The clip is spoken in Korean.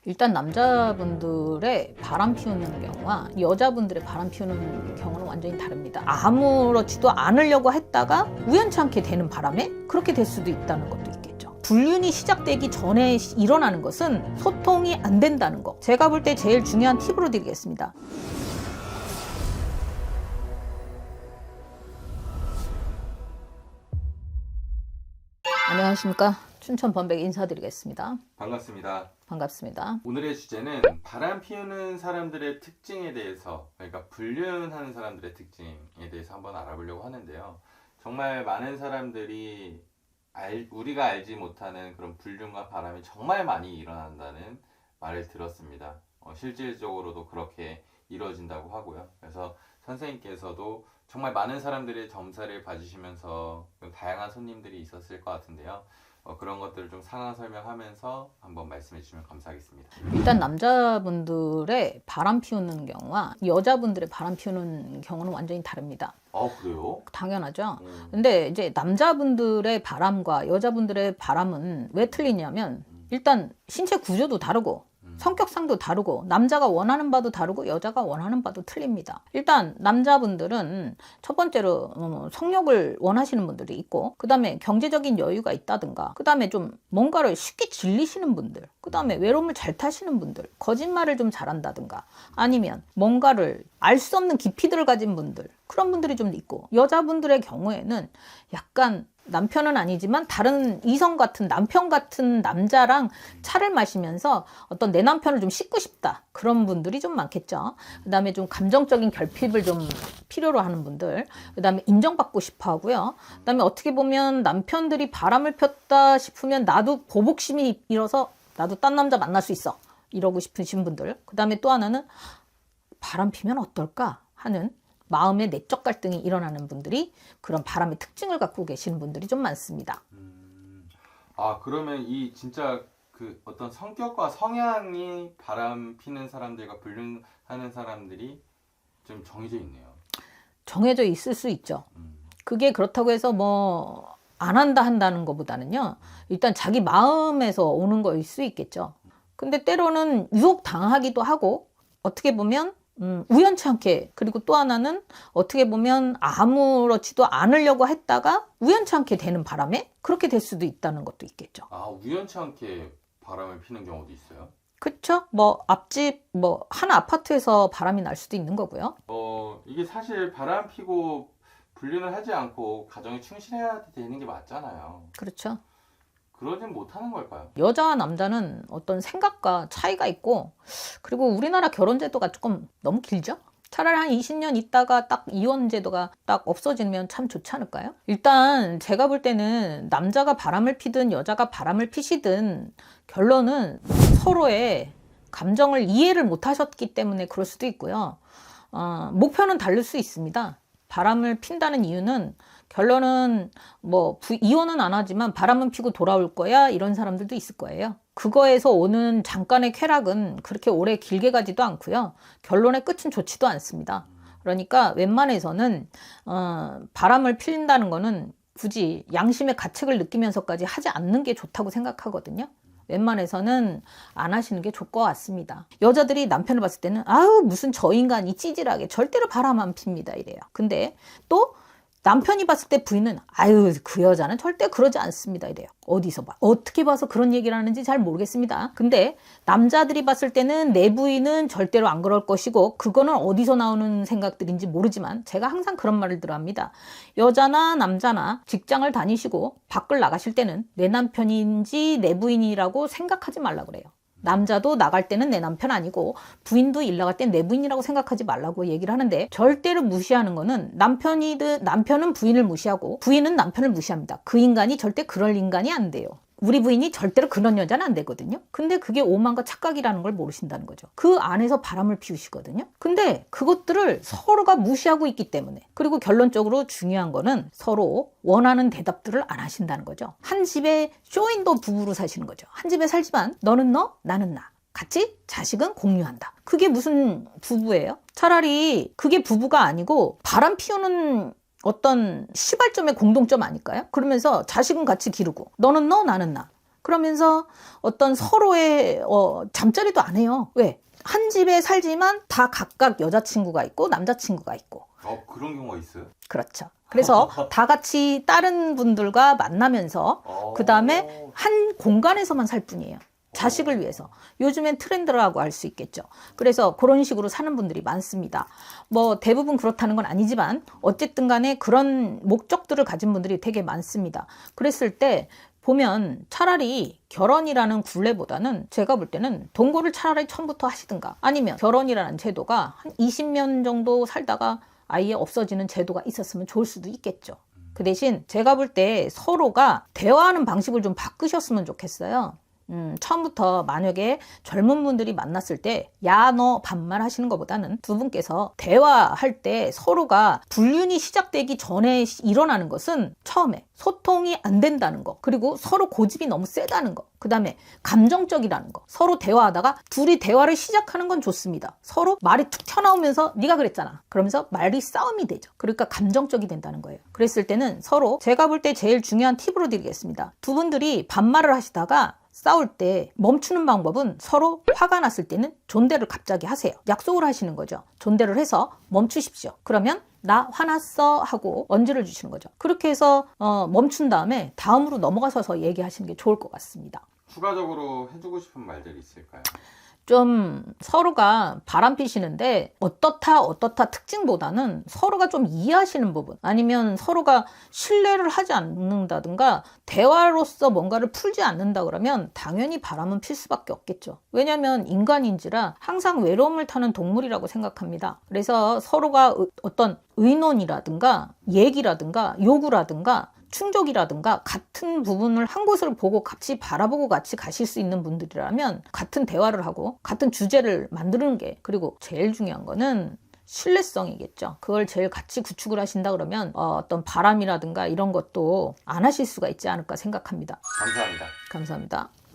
일단 남자분들의 바람 피우는 경우와 여자분들의 바람 피우는 경우는 완전히 다릅니다. 아무렇지도 않으려고 했다가 우연찮게 되는 바람에 그렇게 될 수도 있다는 것도 있겠죠. 불륜이 시작되기 전에 일어나는 것은 소통이 안 된다는 거. 제가 볼 때 제일 중요한 팁으로 드리겠습니다. 안녕하십니까. 춘천 범백 인사드리겠습니다. 반갑습니다. 반갑습니다. 오늘의 주제는 바람 피우는 사람들의 특징에 대해서, 그러니까 불륜하는 사람들의 특징에 대해서 한번 알아보려고 하는데요. 정말 많은 사람들이 우리가 알지 못하는 그런 불륜과 바람이 정말 많이 일어난다는 말을 들었습니다. 실질적으로도 그렇게 이루어진다고 하고요. 그래서 선생님께서도 정말 많은 사람들의 점사를 봐주시면서 다양한 손님들이 있었을 것 같은데요. 그런 것들을 좀 상황 설명하면서 한번 말씀해 주시면 감사하겠습니다. 일단 남자분들의 바람 피우는 경우와 여자분들의 바람 피우는 경우는 완전히 다릅니다. 아, 그래요? 당연하죠. 근데 이제 남자분들의 바람과 여자분들의 바람은 왜 틀리냐면 일단 신체 구조도 다르고 성격상도 다르고 남자가 원하는 바도 다르고 여자가 원하는 바도 틀립니다. 일단 남자분들은 첫 번째로 성욕을 원하시는 분들이 있고, 그 다음에 경제적인 여유가 있다든가, 그 다음에 좀 뭔가를 쉽게 질리시는 분들, 그 다음에 외로움을 잘 타시는 분들, 거짓말을 좀 잘한다든가, 아니면 뭔가를 알 수 없는 깊이들을 가진 분들, 그런 분들이 좀 있고, 여자분들의 경우에는 약간 남편은 아니지만 다른 이성 같은 남편 같은 남자랑 차를 마시면서 어떤 내 남편을 좀 씻고 싶다, 그런 분들이 좀 많겠죠. 그 다음에 좀 감정적인 결핍을 좀 필요로 하는 분들, 그 다음에 인정받고 싶어 하고요. 그 다음에 어떻게 보면 남편들이 바람을 폈다 싶으면 나도 보복심이 일어서 나도 딴 남자 만날 수 있어, 이러고 싶으신 분들, 그 다음에 또 하나는 바람 피면 어떨까 하는 마음의 내적 갈등이 일어나는 분들이, 그런 바람의 특징을 갖고 계시는 분들이 좀 많습니다. 아, 그러면 이 진짜 그 어떤 성격과 성향이 바람 피는 사람들과 불륜하는 사람들이 좀 정해져 있네요. 정해져 있을 수 있죠. 그게 그렇다고 해서 뭐 안 한다 한다는 것보다는요, 일단 자기 마음에서 오는 거일 수 있겠죠. 근데 때로는 유혹 당하기도 하고, 어떻게 보면 우연치 않게, 그리고 또 하나는 어떻게 보면 아무렇지도 않으려고 했다가 우연치 않게 되는 바람에 그렇게 될 수도 있다는 것도 있겠죠. 아, 우연치 않게 바람을 피는 경우도 있어요? 그쵸? 뭐 앞집 뭐 한 아파트에서 바람이 날 수도 있는 거고요. 이게 사실 바람 피고 불륜을 하지 않고 가정에 충실해야 되는 게 맞잖아요. 그렇죠. 그러진 못하는 걸까요? 여자와 남자는 어떤 생각과 차이가 있고, 그리고 우리나라 결혼 제도가 조금 너무 길죠? 차라리 한 20년 있다가 딱 이혼 제도가 딱 없어지면 참 좋지 않을까요? 일단 제가 볼 때는 남자가 바람을 피든 여자가 바람을 피시든 결론은 서로의 감정을 이해를 못 하셨기 때문에 그럴 수도 있고요. 목표는 다를 수 있습니다. 바람을 핀다는 이유는 결론은 뭐 이혼은 안 하지만 바람은 피고 돌아올 거야, 이런 사람들도 있을 거예요. 그거에서 오는 잠깐의 쾌락은 그렇게 오래 길게 가지도 않고요. 결론의 끝은 좋지도 않습니다. 그러니까 웬만해서는 바람을 피운다는 거는 굳이 양심의 가책을 느끼면서까지 하지 않는 게 좋다고 생각하거든요. 웬만해서는 안 하시는 게 좋을 것 같습니다. 여자들이 남편을 봤을 때는 아우 무슨 저 인간이 찌질하게 절대로 바람 안 핍니다, 이래요. 근데 또 남편이 봤을 때 부인은 아유 그 여자는 절대 그러지 않습니다, 이래요. 어디서 봐, 어떻게 봐서 그런 얘기를 하는지 잘 모르겠습니다. 근데 남자들이 봤을 때는 내 부인은 절대로 안 그럴 것이고, 그거는 어디서 나오는 생각들인지 모르지만 제가 항상 그런 말을 들어합니다. 여자나 남자나 직장을 다니시고 밖을 나가실 때는 내 남편인지 내 부인이라고 생각하지 말라 그래요. 남자도 나갈 때는 내 남편 아니고 부인도 일 나갈 땐 내 부인이라고 생각하지 말라고 얘기를 하는데, 절대로 무시하는 거는 남편은 부인을 무시하고 부인은 남편을 무시합니다. 그 인간이 절대 그럴 인간이 안 돼요. 우리 부인이 절대로 그런 여자는 안 되거든요. 근데 그게 오만과 착각이라는 걸 모르신다는 거죠. 그 안에서 바람을 피우시거든요. 근데 그것들을 서로가 무시하고 있기 때문에, 그리고 결론적으로 중요한 거는 서로 원하는 대답들을 안 하신다는 거죠. 한 집에 쇼윈도 부부로 사시는 거죠. 한 집에 살지만 너는 너, 나는 나. 같이 자식은 공유한다. 그게 무슨 부부예요? 차라리 그게 부부가 아니고 바람 피우는 어떤 시발점의 공동점 아닐까요? 그러면서 자식은 같이 기르고 너는 너, 나는 나. 그러면서 어떤 서로의 잠자리도 안 해요. 왜? 한 집에 살지만 다 각각 여자친구가 있고 남자친구가 있고. 그런 경우가 있어요? 그렇죠. 그래서 다 같이 다른 분들과 만나면서 그 다음에 한 공간에서만 살 뿐이에요. 자식을 위해서. 요즘엔 트렌드라고 할 수 있겠죠. 그래서 그런 식으로 사는 분들이 많습니다. 뭐 대부분 그렇다는 건 아니지만 어쨌든 간에 그런 목적들을 가진 분들이 되게 많습니다. 그랬을 때 보면 차라리 결혼이라는 굴레보다는 제가 볼 때는 동거를 차라리 처음부터 하시든가 아니면 결혼이라는 제도가 한 20년 정도 살다가 아예 없어지는 제도가 있었으면 좋을 수도 있겠죠. 그 대신 제가 볼 때 서로가 대화하는 방식을 좀 바꾸셨으면 좋겠어요. 처음부터 만약에 젊은 분들이 만났을 때 야, 너 반말 하시는 것보다는 두 분께서 대화할 때 서로가 불륜이 시작되기 전에 일어나는 것은 처음에 소통이 안 된다는 거, 그리고 서로 고집이 너무 세다는 거, 그 다음에 감정적이라는 거. 서로 대화하다가 둘이 대화를 시작하는 건 좋습니다. 서로 말이 툭 튀어나오면서 네가 그랬잖아 그러면서 말이 싸움이 되죠. 그러니까 감정적이 된다는 거예요. 그랬을 때는 서로 제가 볼 때 제일 중요한 팁으로 드리겠습니다. 두 분들이 반말을 하시다가 싸울 때 멈추는 방법은 서로 화가 났을 때는 존대를 갑자기 하세요. 약속을 하시는 거죠. 존대를 해서 멈추십시오. 그러면 나 화났어 하고 언지를 주시는 거죠. 그렇게 해서 멈춘 다음에 다음으로 넘어가서 얘기하시는 게 좋을 것 같습니다. 추가적으로 해주고 싶은 말들이 있을까요? 좀 서로가 바람피시는데 어떻다 특징보다는 서로가 좀 이해하시는 부분, 아니면 서로가 신뢰를 하지 않는다든가 대화로서 뭔가를 풀지 않는다 그러면 당연히 바람은 필 수밖에 없겠죠. 왜냐하면 인간인지라 항상 외로움을 타는 동물이라고 생각합니다. 그래서 서로가 어떤 의논이라든가 얘기라든가 요구라든가 충족이라든가 같은 부분을 한 곳을 보고 같이 바라보고 같이 가실 수 있는 분들이라면 같은 대화를 하고 같은 주제를 만드는 게, 그리고 제일 중요한 거는 신뢰성이겠죠. 그걸 제일 같이 구축을 하신다 그러면 어떤 바람이라든가 이런 것도 안 하실 수가 있지 않을까 생각합니다. 감사합니다. 감사합니다.